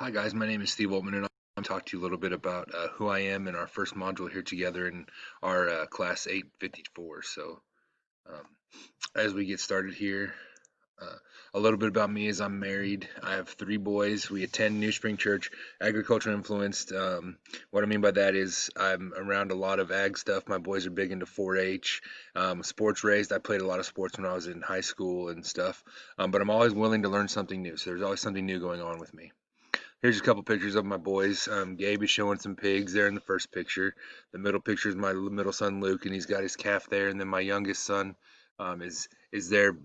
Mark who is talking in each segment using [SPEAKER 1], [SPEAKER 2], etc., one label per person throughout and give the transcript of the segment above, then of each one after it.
[SPEAKER 1] Hi guys, my name is Steve Oltman, and I'm talk to you a little bit about who I am in our first module here together in our class 854. So, um, as we get started here, uh, a little bit about me is I'm married. I have three boys. We attend New Spring Church, agriculture influenced. What I mean by that is I'm around a lot of ag stuff. My boys are big into 4-H, sports raised. I played a lot of sports when I was in high school and stuff, but I'm always willing to learn something new. So there's always something new going on with me. Here's a couple pictures of my boys. Gabe is showing some pigs there in the first picture. The middle picture is my middle son Luke, and he's got his calf there. And then my youngest son is there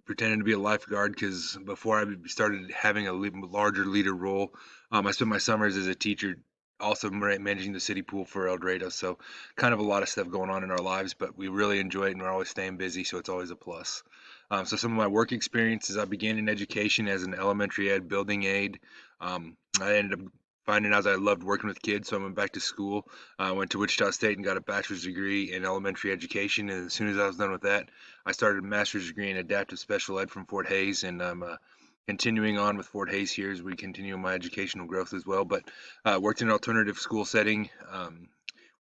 [SPEAKER 1] pretending to be a lifeguard because before I started having a larger leader role, I spent my summers as a teacher, also managing the city pool for El Dorado. So kind of a lot of stuff going on in our lives, but we really enjoy it and we're always staying busy, so it's always a plus. So some of my work experiences, I began in education as an elementary ed building aide. I ended up finding out that I loved working with kids, so I went back to school. I went to Wichita State and got a bachelor's degree in elementary education. And as soon as I was done with that, I started a master's degree in adaptive special ed from Fort Hays, and I'm continuing on with Fort Hays here as we continue my educational growth as well. But worked in an alternative school setting,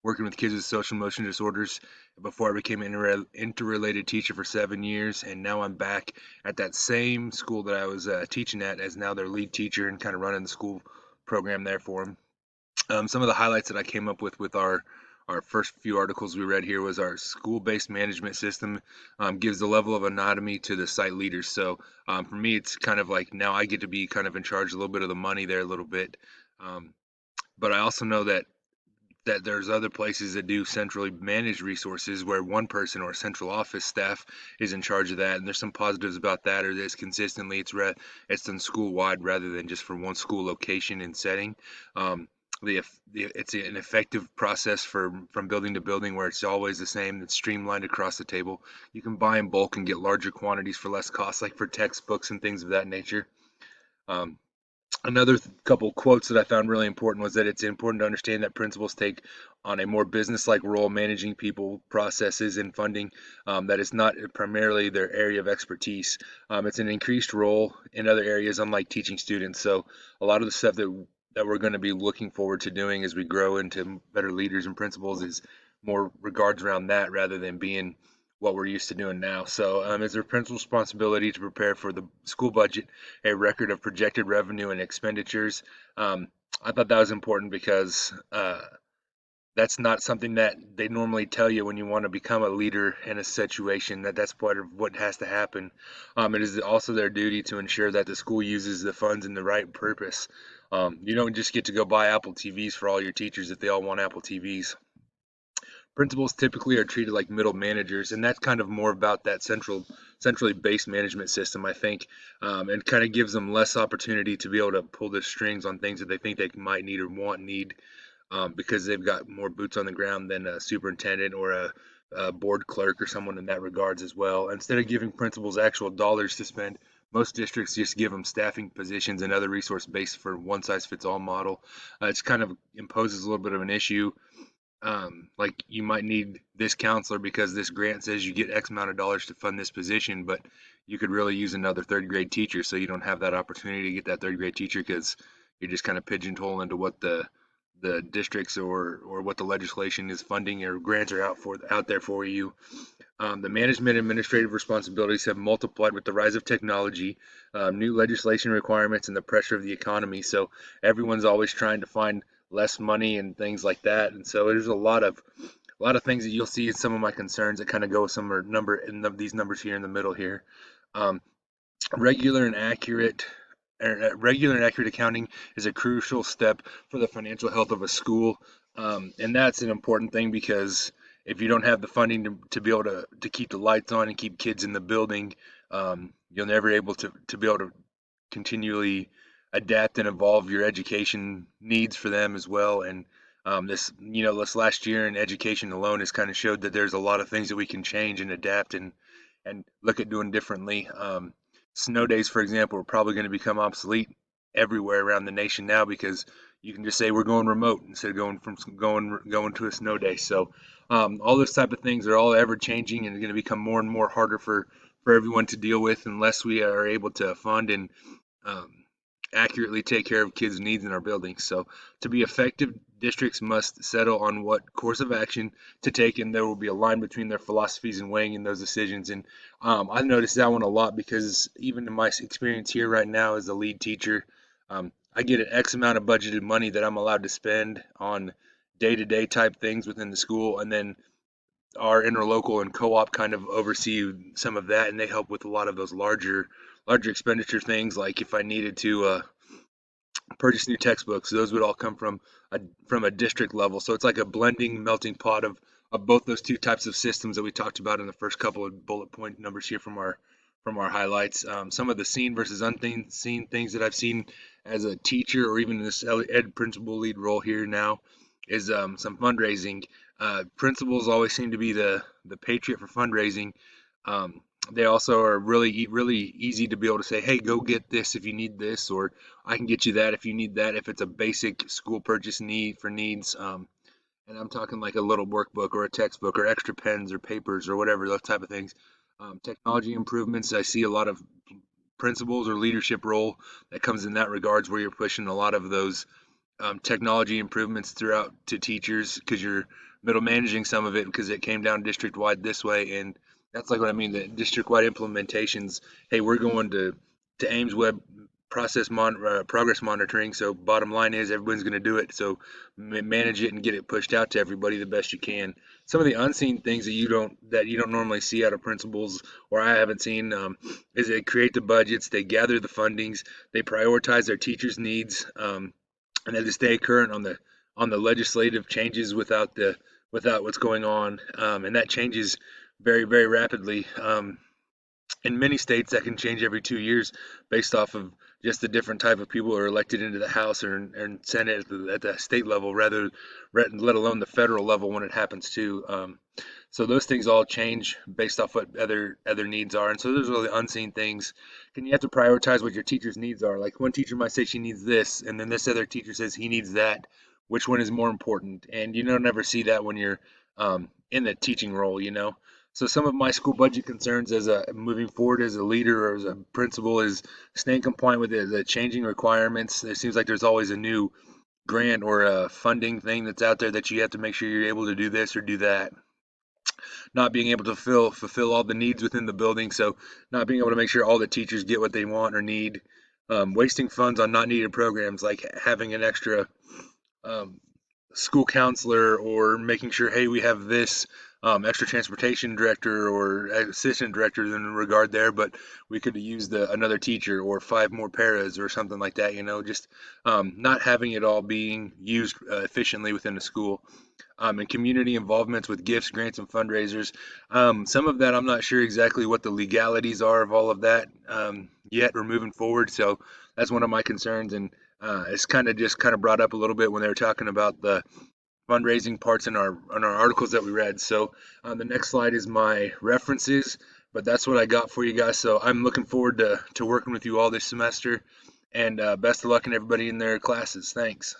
[SPEAKER 1] working with kids with social motion disorders before I became an interrelated teacher for 7 years, and now I'm back at that same school that I was teaching at as now their lead teacher and kind of running the school program there for them. Some of the highlights that I came up with our first few articles we read here was our school-based management system gives the level of autonomy to the site leaders. So for me, it's kind of like now I get to be kind of in charge a little bit of the money there a little bit. Um, but I also know that there's other places that do centrally managed resources where one person or central office staff is in charge of that, and there's some positives about that. Or this consistently, it's done school wide rather than just for one school location and setting. Um, it's an effective process from building to building where it's always the same. It's streamlined across the table. You can buy in bulk and get larger quantities for less cost, like for textbooks and things of that nature. Um, Another couple quotes that I found really important was that it's important to understand that principals take on a more business-like role managing people, processes, and funding. That is not primarily their area of expertise. It's an increased role in other areas, unlike teaching students. So a lot of the stuff that we're going to be looking forward to doing as we grow into better leaders and principals is more regards around that rather than being what we're used to doing now. So it's their principal's responsibility to prepare for the school budget a record of projected revenue and expenditures. Um, I thought that was important because that's not something that they normally tell you when you want to become a leader in a situation. That's part of what has to happen. It is also their duty to ensure that the school uses the funds in the right purpose. You don't just get to go buy Apple TVs for all your teachers if they all want Apple TVs. Principals typically are treated like middle managers, and that's kind of more about that centrally based management system, I think, and kind of gives them less opportunity to be able to pull the strings on things that they think they might need or need because they've got more boots on the ground than a superintendent or a board clerk or someone in that regards as well. Instead of giving principals actual dollars to spend, most districts just give them staffing positions and other resource based for one size fits all model. It's kind of imposes a little bit of an issue, like you might need this counselor because this grant says you get X amount of dollars to fund this position, but you could really use another third grade teacher, so you don't have that opportunity to get that third grade teacher because you're just kind of pigeonholed into what the districts or what the legislation is funding or grants are out there for you. The management administrative responsibilities have multiplied with the rise of technology, new legislation requirements, and the pressure of the economy. So everyone's always trying to find less money and things like that. And so there's a lot of things that you'll see in some of my concerns that kind of go with some are number in these numbers here in the middle here. Um, regular and accurate regular and accurate accounting is a crucial step for the financial health of a school, and that's an important thing because if you don't have the funding to be able to keep the lights on and keep kids in the building, you'll never able to be able to continually adapt and evolve your education needs for them as well. And this last year in education alone has kind of showed that there's a lot of things that we can change and adapt and look at doing differently. Snow days, for example, are probably going to become obsolete everywhere around the nation now because you can just say we're going remote instead of going to a snow day. So all those type of things are all ever changing and going to become more and more harder for everyone to deal with unless we are able to fund and um, accurately take care of kids' needs in our buildings. So, to be effective, districts must settle on what course of action to take, and there will be a line between their philosophies and weighing in those decisions. And I've noticed that one a lot because even in my experience here right now as a lead teacher, I get an X amount of budgeted money that I'm allowed to spend on day-to-day type things within the school, and then our interlocal and co-op kind of oversee some of that, and they help with a lot of those larger expenditure things, like if I needed to purchase new textbooks. Those would all come from a district level. So it's like a blending, melting pot of both those two types of systems that we talked about in the first couple of bullet point numbers here from our highlights. Some of the seen versus unseen things that I've seen as a teacher or even in this ed principal lead role here now is some fundraising. Principals always seem to be the patriot for fundraising. Um, they also are really easy to be able to say, hey, go get this if you need this, or I can get you that if you need that, if it's a basic school purchase need for needs. And I'm talking like a little workbook or a textbook or extra pens or papers or whatever, those type of things. Technology improvements, I see a lot of principals or leadership role that comes in that regards where you're pushing a lot of those technology improvements throughout to teachers because you're middle managing some of it because it came down district wide this way, and that's like what I mean, the district wide implementations. Hey, we're going to Ames Web progress monitoring, so bottom line is everyone's going to do it, so manage it and get it pushed out to everybody the best you can. Some of the unseen things that you don't normally see out of principals, or I haven't seen, is they create the budgets, they gather the fundings, they prioritize their teachers needs, and then to stay current on the legislative changes without what's going on, and that changes very rapidly. In many states, that can change every 2 years based off of just the different type of people who are elected into the House or Senate at the state level, let alone the federal level when it happens too. So those things all change based off what other needs are, and so there's really unseen things. And you have to prioritize what your teacher's needs are. Like one teacher might say she needs this, and then this other teacher says he needs that. Which one is more important? And you don't ever see that when you're in the teaching role, you know. So some of my school budget concerns as a moving forward as a leader or as a principal is staying compliant with the changing requirements. It seems like there's always a new grant or a funding thing that's out there that you have to make sure you're able to do this or do that. Not being able to fulfill all the needs within the building, so not being able to make sure all the teachers get what they want or need. Wasting funds on not needed programs like having an extra um, school counselor or making sure, hey, we have this extra transportation director or assistant director in regard there, but we could use another teacher or five more paras or something like that. You know, just not having it all being used efficiently within the school. And community involvements with gifts, grants, and fundraisers. Some of that I'm not sure exactly what the legalities are of all of that yet. We're moving forward, so that's one of my concerns, and it's kind of brought up a little bit when they were talking about the fundraising parts in our articles that we read. So the next slide is my references, but that's what I got for you guys. So I'm looking forward to working with you all this semester, and best of luck in everybody in their classes. Thanks.